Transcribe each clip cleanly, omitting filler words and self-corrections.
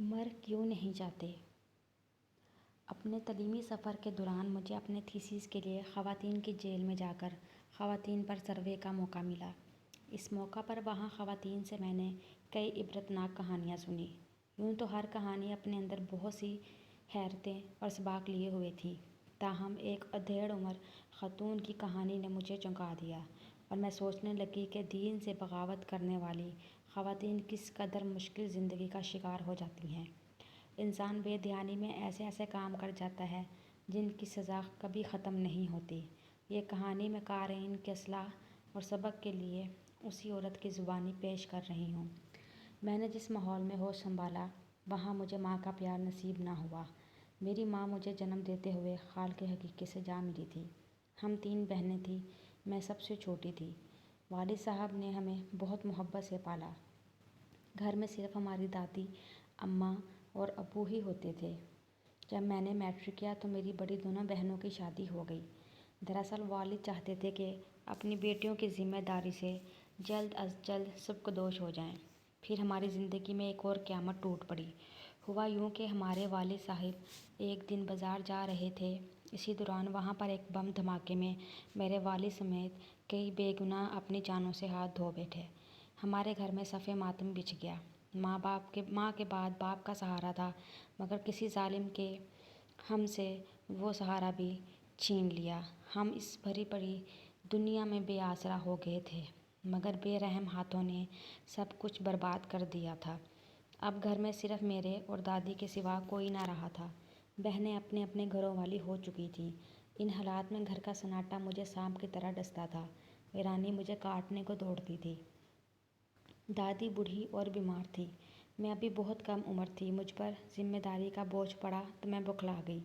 مر کیوں نہیں جاتے؟ اپنے تعلیمی سفر کے دوران مجھے اپنے تھیسس کے لیے خواتین کی جیل میں جا کر خواتین پر سروے کا موقع ملا۔ اس موقع پر وہاں خواتین سے میں نے کئی عبرتناک کہانیاں سنیں۔ یوں تو ہر کہانی اپنے اندر بہت سی حیرتیں اور سباق لیے ہوئے تھی، تاہم ایک ادھیڑ عمر خاتون کی کہانی نے مجھے چونکا دیا اور میں سوچنے لگی کہ دین سے بغاوت کرنے والی خواتین کس قدر مشکل زندگی کا شکار ہو جاتی ہیں۔ انسان بے دھیانی میں ایسے ایسے کام کر جاتا ہے جن کی سزا کبھی ختم نہیں ہوتی۔ یہ کہانی میں قارئین کی اصلاح اور سبق کے لیے اسی عورت کی زبانی پیش کر رہی ہوں۔ میں نے جس ماحول میں ہوش سنبھالا وہاں مجھے ماں کا پیار نصیب نہ ہوا۔ میری ماں مجھے جنم دیتے ہوئے خالق حقیقی سے جا ملی تھی۔ ہم 3 بہنیں تھیں، میں سب سے چھوٹی تھی۔ والد صاحب نے ہمیں بہت محبت سے پالا۔ گھر میں صرف ہماری دادی، اماں اور ابو ہی ہوتے تھے۔ جب میں نے میٹرک کیا تو میری بڑی دونوں بہنوں کی شادی ہو گئی۔ دراصل والد چاہتے تھے کہ اپنی بیٹیوں کی ذمہ داری سے جلد از جلد سبکدوش ہو جائیں۔ پھر ہماری زندگی میں ایک اور قیامت ٹوٹ پڑی۔ ہوا یوں کہ ہمارے والد صاحب ایک دن بازار جا رہے تھے۔ اسی دوران وہاں پر ایک بم دھماکے میں میرے والد سمیت کئی بے گناہ اپنی جانوں سے ہاتھ دھو بیٹھے۔ ہمارے گھر میں صف ماتم بچھ گیا۔ ماں کے بعد باپ کا سہارا تھا، مگر کسی ظالم کے ہم سے وہ سہارا بھی چھین لیا۔ ہم اس بھری پڑی دنیا میں بے آسرا ہو گئے تھے، مگر بے رحم ہاتھوں نے سب کچھ برباد کر دیا تھا۔ اب گھر میں صرف میرے اور دادی کے سوا کوئی نہ رہا تھا۔ بہنیں اپنے اپنے گھروں والی ہو چکی تھیں۔ ان حالات میں گھر کا سناٹا مجھے سانپ کی طرح ڈستا تھا۔ ویرانی مجھے کاٹنے کو دوڑتی تھی۔ دادی بوڑھی اور بیمار تھی۔ میں ابھی بہت کم عمر تھی۔ مجھ پر ذمہ داری کا بوجھ پڑا تو میں بوکھلا گئی۔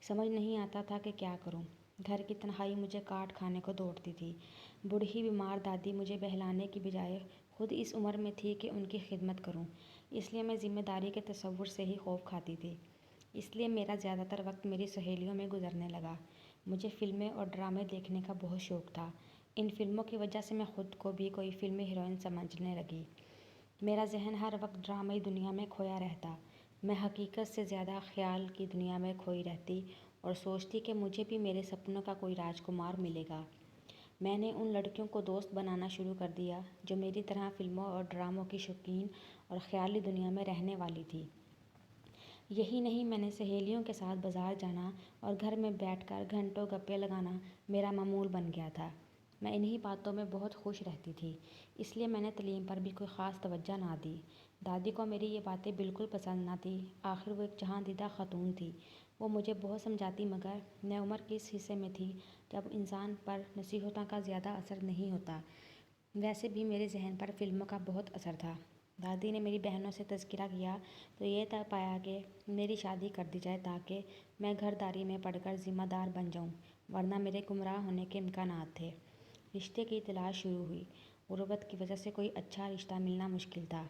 سمجھ نہیں آتا تھا کہ کیا کروں۔ گھر کی تنہائی مجھے کاٹ کھانے کو دوڑتی تھی۔ بوڑھی بیمار دادی مجھے بہلانے کی بجائے خود اس عمر میں تھی کہ ان کی خدمت کروں، اس لیے میں ذمہ داری کے تصور سے ہی خوف کھاتی تھی۔ اس لیے میرا زیادہ تر وقت میری سہیلیوں میں گزرنے لگا۔ مجھے فلمیں اور ڈرامے دیکھنے کا بہت شوق تھا۔ ان فلموں کی وجہ سے میں خود کو بھی کوئی فلمی ہیروئن سمجھنے لگی۔ میرا ذہن ہر وقت ڈرامائی دنیا میں کھویا رہتا۔ میں حقیقت سے زیادہ خیال کی دنیا میں کھوئی رہتی اور سوچتی کہ مجھے بھی میرے سپنوں کا کوئی راجکمار ملے گا۔ میں نے ان لڑکیوں کو دوست بنانا شروع کر دیا جو میری طرح فلموں اور ڈراموں کی شوقین اور خیالی دنیا میں رہنے والی تھی۔ یہی نہیں، میں نے سہیلیوں کے ساتھ بازار جانا اور گھر میں بیٹھ کر گھنٹوں گپیں لگانا میرا معمول بن گیا تھا۔ میں انہی باتوں میں بہت خوش رہتی تھی، اس لیے میں نے تعلیم پر بھی کوئی خاص توجہ نہ دی۔ دادی کو میری یہ باتیں بالکل پسند نہ تھیں۔ آخر وہ ایک جہاں دیدہ خاتون تھی۔ وہ مجھے بہت سمجھاتی، مگر میں عمر کے اس حصے میں تھی جب انسان پر نصیحتوں کا زیادہ اثر نہیں ہوتا۔ ویسے بھی میرے ذہن پر فلموں کا بہت اثر تھا۔ دادی نے میری بہنوں سے تذکرہ کیا تو یہ طے پایا کہ میری شادی کر دی جائے تاکہ میں گھر داری میں پڑھ کر ذمہ دار بن جاؤں، ورنہ میرے گمراہ ہونے کے امکانات تھے۔ رشتے کی تلاش شروع ہوئی۔ غربت کی وجہ سے کوئی اچھا رشتہ ملنا مشکل تھا۔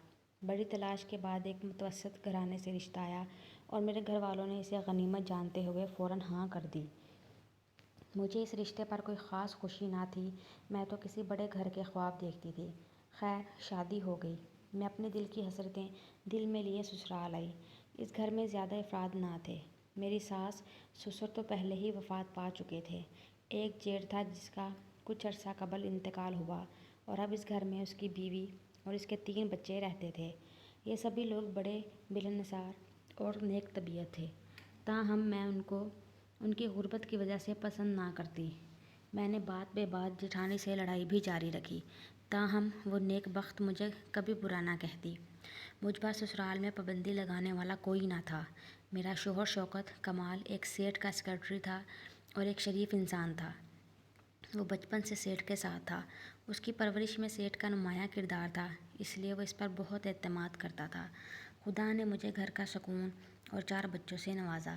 بڑی تلاش کے بعد ایک متوسط گھرانے سے رشتہ آیا اور میرے گھر والوں نے اسے غنیمت جانتے ہوئے فوراً ہاں کر دی۔ مجھے اس رشتے پر کوئی خاص خوشی نہ تھی، میں تو کسی بڑے گھر کے خواب دیکھتی تھی۔ خیر، شادی ہو گئی۔ میں اپنے دل کی حسرتیں دل میں لیے سسرال آئی۔ اس گھر میں زیادہ افراد نہ تھے۔ میری ساس سسر تو پہلے ہی وفات پا چکے تھے۔ ایک جیٹھ تھا جس کا کچھ عرصہ قبل انتقال ہوا، اور اب اس گھر میں اس کی بیوی اور اس کے 3 بچے رہتے تھے۔ یہ سبھی لوگ بڑے ملنسار اور نیک طبیعت تھے، تاہم میں ان کو ان کی غربت کی وجہ سے پسند نہ کرتی۔ میں نے بات بے بات جیٹھانی سے لڑائی بھی جاری رکھی، تاہم وہ نیک بخت مجھے کبھی برا نہ کہتی۔ مجھ پر سسرال میں پابندی لگانے والا کوئی نہ تھا۔ میرا شوہر شوکت کمال ایک سیٹھ کا سیکرٹری تھا اور ایک شریف انسان تھا۔ وہ بچپن سے سیٹھ کے ساتھ تھا۔ اس کی پرورش میں سیٹھ کا نمایاں کردار تھا، اس لیے وہ اس پر بہت اعتماد کرتا تھا۔ خدا نے مجھے گھر کا سکون اور 4 بچوں سے نوازا۔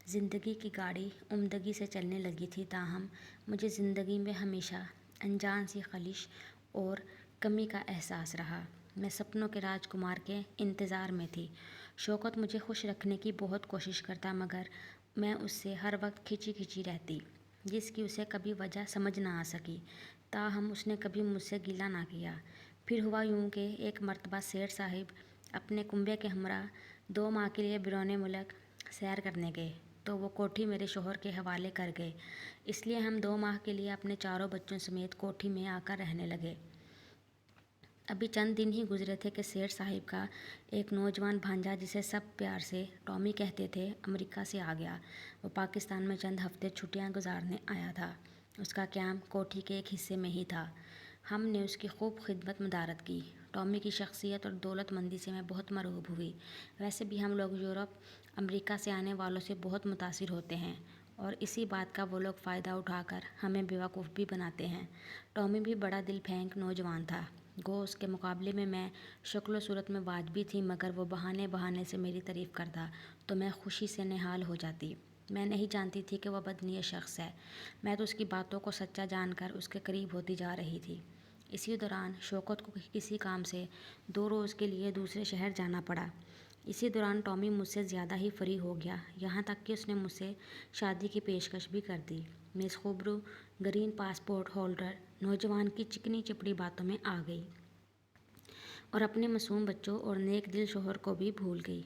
زندگی کی گاڑی عمدگی سے چلنے لگی تھی، تاہم مجھے زندگی میں ہمیشہ انجان سی خلش اور کمی کا احساس رہا۔ میں سپنوں کے راجکمار کے انتظار میں تھی۔ شوکت مجھے خوش رکھنے کی بہت کوشش کرتا، مگر میں اس سے ہر وقت کھچی کھچی رہتی، جس کی اسے کبھی وجہ سمجھ نہ آ سکی، تاہم اس نے کبھی مجھ سے گلہ نہ کیا۔ پھر ہوا یوں کہ ایک مرتبہ سیٹھ صاحب اپنے کنبے کے ہمراہ 2 ماہ کے لیے بیرون ملک سیر کرنے گئے تو وہ کوٹھی میرے شوہر کے حوالے کر گئے، اس لیے ہم 2 ماہ کے لیے اپنے چاروں بچوں سمیت کوٹھی میں آ کر رہنے لگے۔ ابھی چند دن ہی گزرے تھے کہ سیٹھ صاحب کا ایک نوجوان بھانجا، جسے سب پیار سے ٹامی کہتے تھے، امریکہ سے آ گیا۔ وہ پاکستان میں چند ہفتے چھٹیاں گزارنے آیا تھا۔ اس کا قیام کوٹھی کے ایک حصے میں ہی تھا۔ ہم نے اس کی خوب خدمت مدارت کی۔ ٹامی کی شخصیت اور دولت مندی سے میں بہت مرعوب ہوئی۔ ویسے بھی ہم لوگ یورپ، امریکہ سے آنے والوں سے بہت متاثر ہوتے ہیں اور اسی بات کا وہ لوگ فائدہ اٹھا کر ہمیں بیوقوف بھی بناتے ہیں۔ ٹامی بھی بڑا دل پھینک نوجوان تھا۔ گو اس کے مقابلے میں شکل و صورت میں واجبی تھی، مگر وہ بہانے سے میری تعریف کرتا تو میں خوشی سے نہال ہو جاتی۔ میں نہیں جانتی تھی کہ وہ بدنیت شخص ہے، میں تو اس کی باتوں کو سچا جان کر اس کے قریب ہوتی جا رہی تھی۔ اسی دوران شوکت کو کسی کام سے 2 روز کے لیے دوسرے شہر جانا پڑا۔ اسی دوران ٹامی مجھ سے زیادہ ہی فری ہو گیا، یہاں تک کہ اس نے مجھ سے شادی کی پیشکش بھی کر دی۔ مس خوبرو گرین پاسپورٹ ہولڈر نوجوان کی چکنی چپڑی باتوں میں آ گئی اور اپنے معصوم بچوں اور نیک دل شوہر کو بھی بھول گئی۔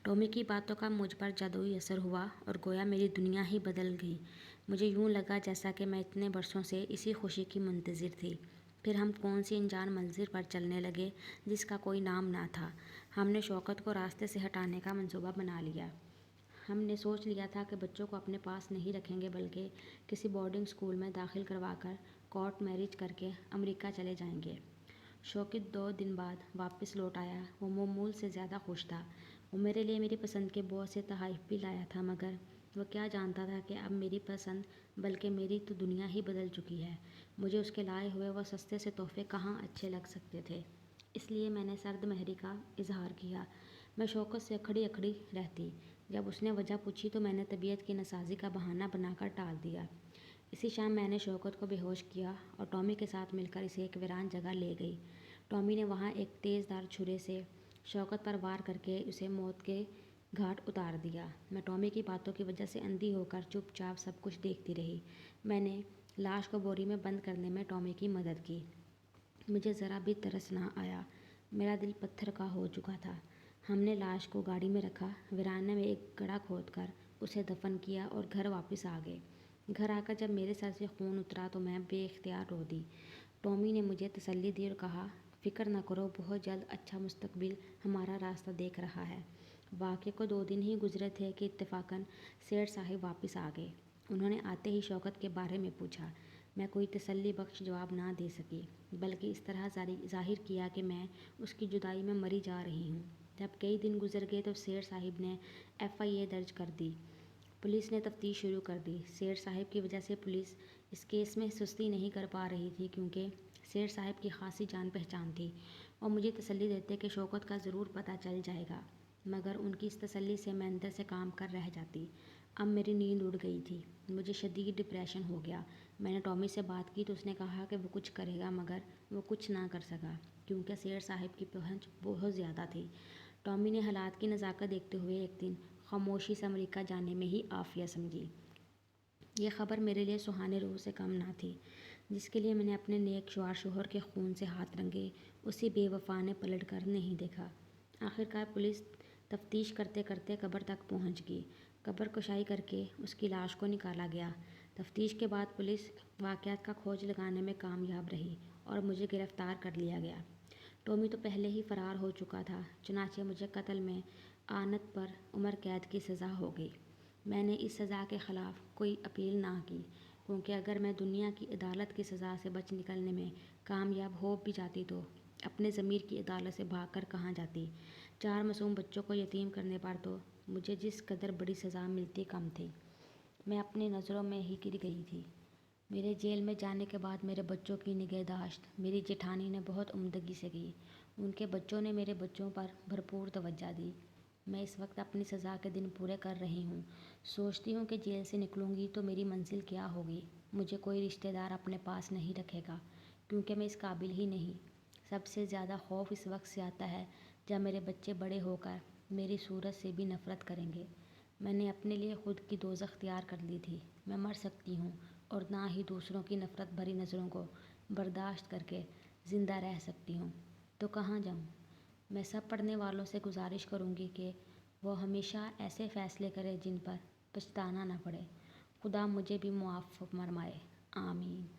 ٹامی کی باتوں کا مجھ پر جادوئی اثر ہوا اور گویا میری دنیا ہی بدل گئی۔ مجھے یوں لگا جیسا کہ میں اتنے برسوں سے اسی خوشی کی منتظر تھی۔ پھر ہم کون سی انجان منزل پر چلنے لگے جس کا کوئی نام نہ تھا۔ ہم نے شوکت کو راستے سے ہٹانے کا منصوبہ بنا لیا۔ ہم نے سوچ لیا تھا کہ بچوں کو اپنے پاس نہیں رکھیں گے، بلکہ کسی بورڈنگ اسکول میں داخل کروا کر کورٹ میرج کر کے امریکہ چلے جائیں گے۔ شوکت 2 دن بعد واپس لوٹ آیا۔ وہ معمول سے زیادہ خوش تھا۔ وہ میرے لیے میری پسند کے بہت سے تحائف بھی لایا تھا، مگر وہ کیا جانتا تھا کہ اب میری پسند بلکہ میری تو دنیا ہی بدل چکی ہے۔ مجھے اس کے لائے ہوئے وہ سستے سے تحفے کہاں اچھے لگ سکتے تھے، اس لیے میں نے سرد مہری کا اظہار کیا۔ میں شوکت سے اکھڑی اکھڑی رہتی۔ جب اس نے وجہ پوچھی تو میں نے طبیعت کی ناسازی کا بہانہ بنا کر ٹال دیا۔ اسی شام میں نے شوکت کو بے ہوش کیا اور ٹامی کے ساتھ مل کر اسے ایک ویران جگہ لے گئی۔ ٹامی نے وہاں ایک تیز دھار چھرے سے شوکت پر وار کر کے اسے موت کے گھاٹ اتار دیا۔ میں ٹامی کی باتوں کی وجہ سے اندھی ہو کر چپ چاپ سب کچھ دیکھتی رہی۔ میں نے لاش کو بوری میں بند کرنے میں ٹامی کی مدد کی۔ مجھے ذرا بھی ترس نہ آیا، میرا دل پتھر کا ہو چکا تھا۔ ہم نے لاش کو گاڑی میں رکھا، ویرانے میں ایک گڑھا کھود کر اسے دفن کیا اور گھر واپس آ گئے۔ گھر آ کر جب میرے سر سے خون اترا تو میں بے اختیار رو دی۔ ٹامی نے مجھے تسلی دی اور کہا، فکر نہ کرو، بہت جلد اچھا مستقبل ہمارا راستہ دیکھ رہا ہے۔ واقعے کو 2 دن ہی گزرے تھے کہ اتفاقاً سیٹھ صاحب واپس آ گئے۔ انہوں نے آتے ہی شوکت کے بارے میں پوچھا۔ میں کوئی تسلی بخش جواب نہ دے سکی، بلکہ اس طرح ظاہر کیا کہ میں اس کی جدائی میں مری جا رہی ہوں۔ جب کئی دن گزر گئے تو سیٹھ صاحب نے FIA درج کر دی۔ پولیس نے تفتیش شروع کر دی۔ سیٹھ صاحب کی وجہ سے پولیس اس کیس میں سستی نہیں کر پا رہی تھی، کیونکہ سیٹھ صاحب کی خاصی جان پہچان تھی اور مجھے تسلی دیتے کہ شوکت کا ضرور پتہ چل جائے گا، مگر ان کی اس تسلی سے میں اندر سے کام کر رہ جاتی۔ اب میری نیند اڑ گئی تھی، مجھے شدید ڈپریشن ہو گیا۔ میں نے ٹامی سے بات کی تو اس نے کہا کہ وہ کچھ کرے گا، مگر وہ کچھ نہ کر سکا کیونکہ سیٹھ صاحب کی پہنچ بہت زیادہ تھی۔ ٹامی نے حالات کی نزاکت دیکھتے ہوئے ایک دن خاموشی سے امریکہ جانے میں ہی عافیہ سمجھی۔ یہ خبر میرے لیے سہانے روح سے کم نہ تھی، جس کے لیے میں نے اپنے نیک شوہر کے خون سے ہاتھ رنگے اسی بے وفا نے پلٹ کر نہیں دیکھا۔ آخرکار پولیس تفتیش کرتے کرتے قبر تک پہنچ گئی۔ قبر کشائی کر کے اس کی لاش کو نکالا گیا۔ تفتیش کے بعد پولیس واقعات کا کھوج لگانے میں کامیاب رہی اور مجھے گرفتار کر لیا گیا۔ ٹامی تو پہلے ہی فرار ہو چکا تھا، چنانچہ مجھے قتل میں اعانت پر عمر قید کی سزا ہو گئی۔ میں نے اس سزا کے خلاف کوئی اپیل نہ کی، کیونکہ اگر میں دنیا کی عدالت کی سزا سے بچ نکلنے میں کامیاب ہو بھی جاتی تو اپنے ضمیر کی عدالت سے بھاگ کر کہاں جاتی۔ 4 معصوم بچوں کو یتیم کرنے پر تو مجھے جس قدر بڑی سزا ملتی کم تھی۔ میں اپنی نظروں میں ہی گر گئی تھی۔ میرے جیل میں جانے کے بعد میرے بچوں کی نگہداشت میری جیٹھانی نے بہت عمدگی سے کی۔ ان کے بچوں نے میرے بچوں پر بھرپور توجہ دی۔ میں اس وقت اپنی سزا کے دن پورے کر رہی ہوں۔ سوچتی ہوں کہ جیل سے نکلوں گی تو میری منزل کیا ہوگی۔ مجھے کوئی رشتہ دار اپنے پاس نہیں رکھے گا، کیونکہ میں اس قابل ہی نہیں۔ سب سے زیادہ خوف اس وقت سے آتا ہے جب میرے بچے بڑے ہو کر میری صورت سے بھی نفرت کریں گے۔ میں نے اپنے لیے خود کی دوزخ تیار کر لی تھی۔ میں مر سکتی ہوں اور نہ ہی دوسروں کی نفرت بھری نظروں کو برداشت کر کے زندہ رہ سکتی ہوں، تو کہاں جاؤں؟ میں سب پڑھنے والوں سے گزارش کروں گی کہ وہ ہمیشہ ایسے فیصلے کریں جن پر پچھتانا نہ پڑے۔ خدا مجھے بھی معاف فرمائے، آمین۔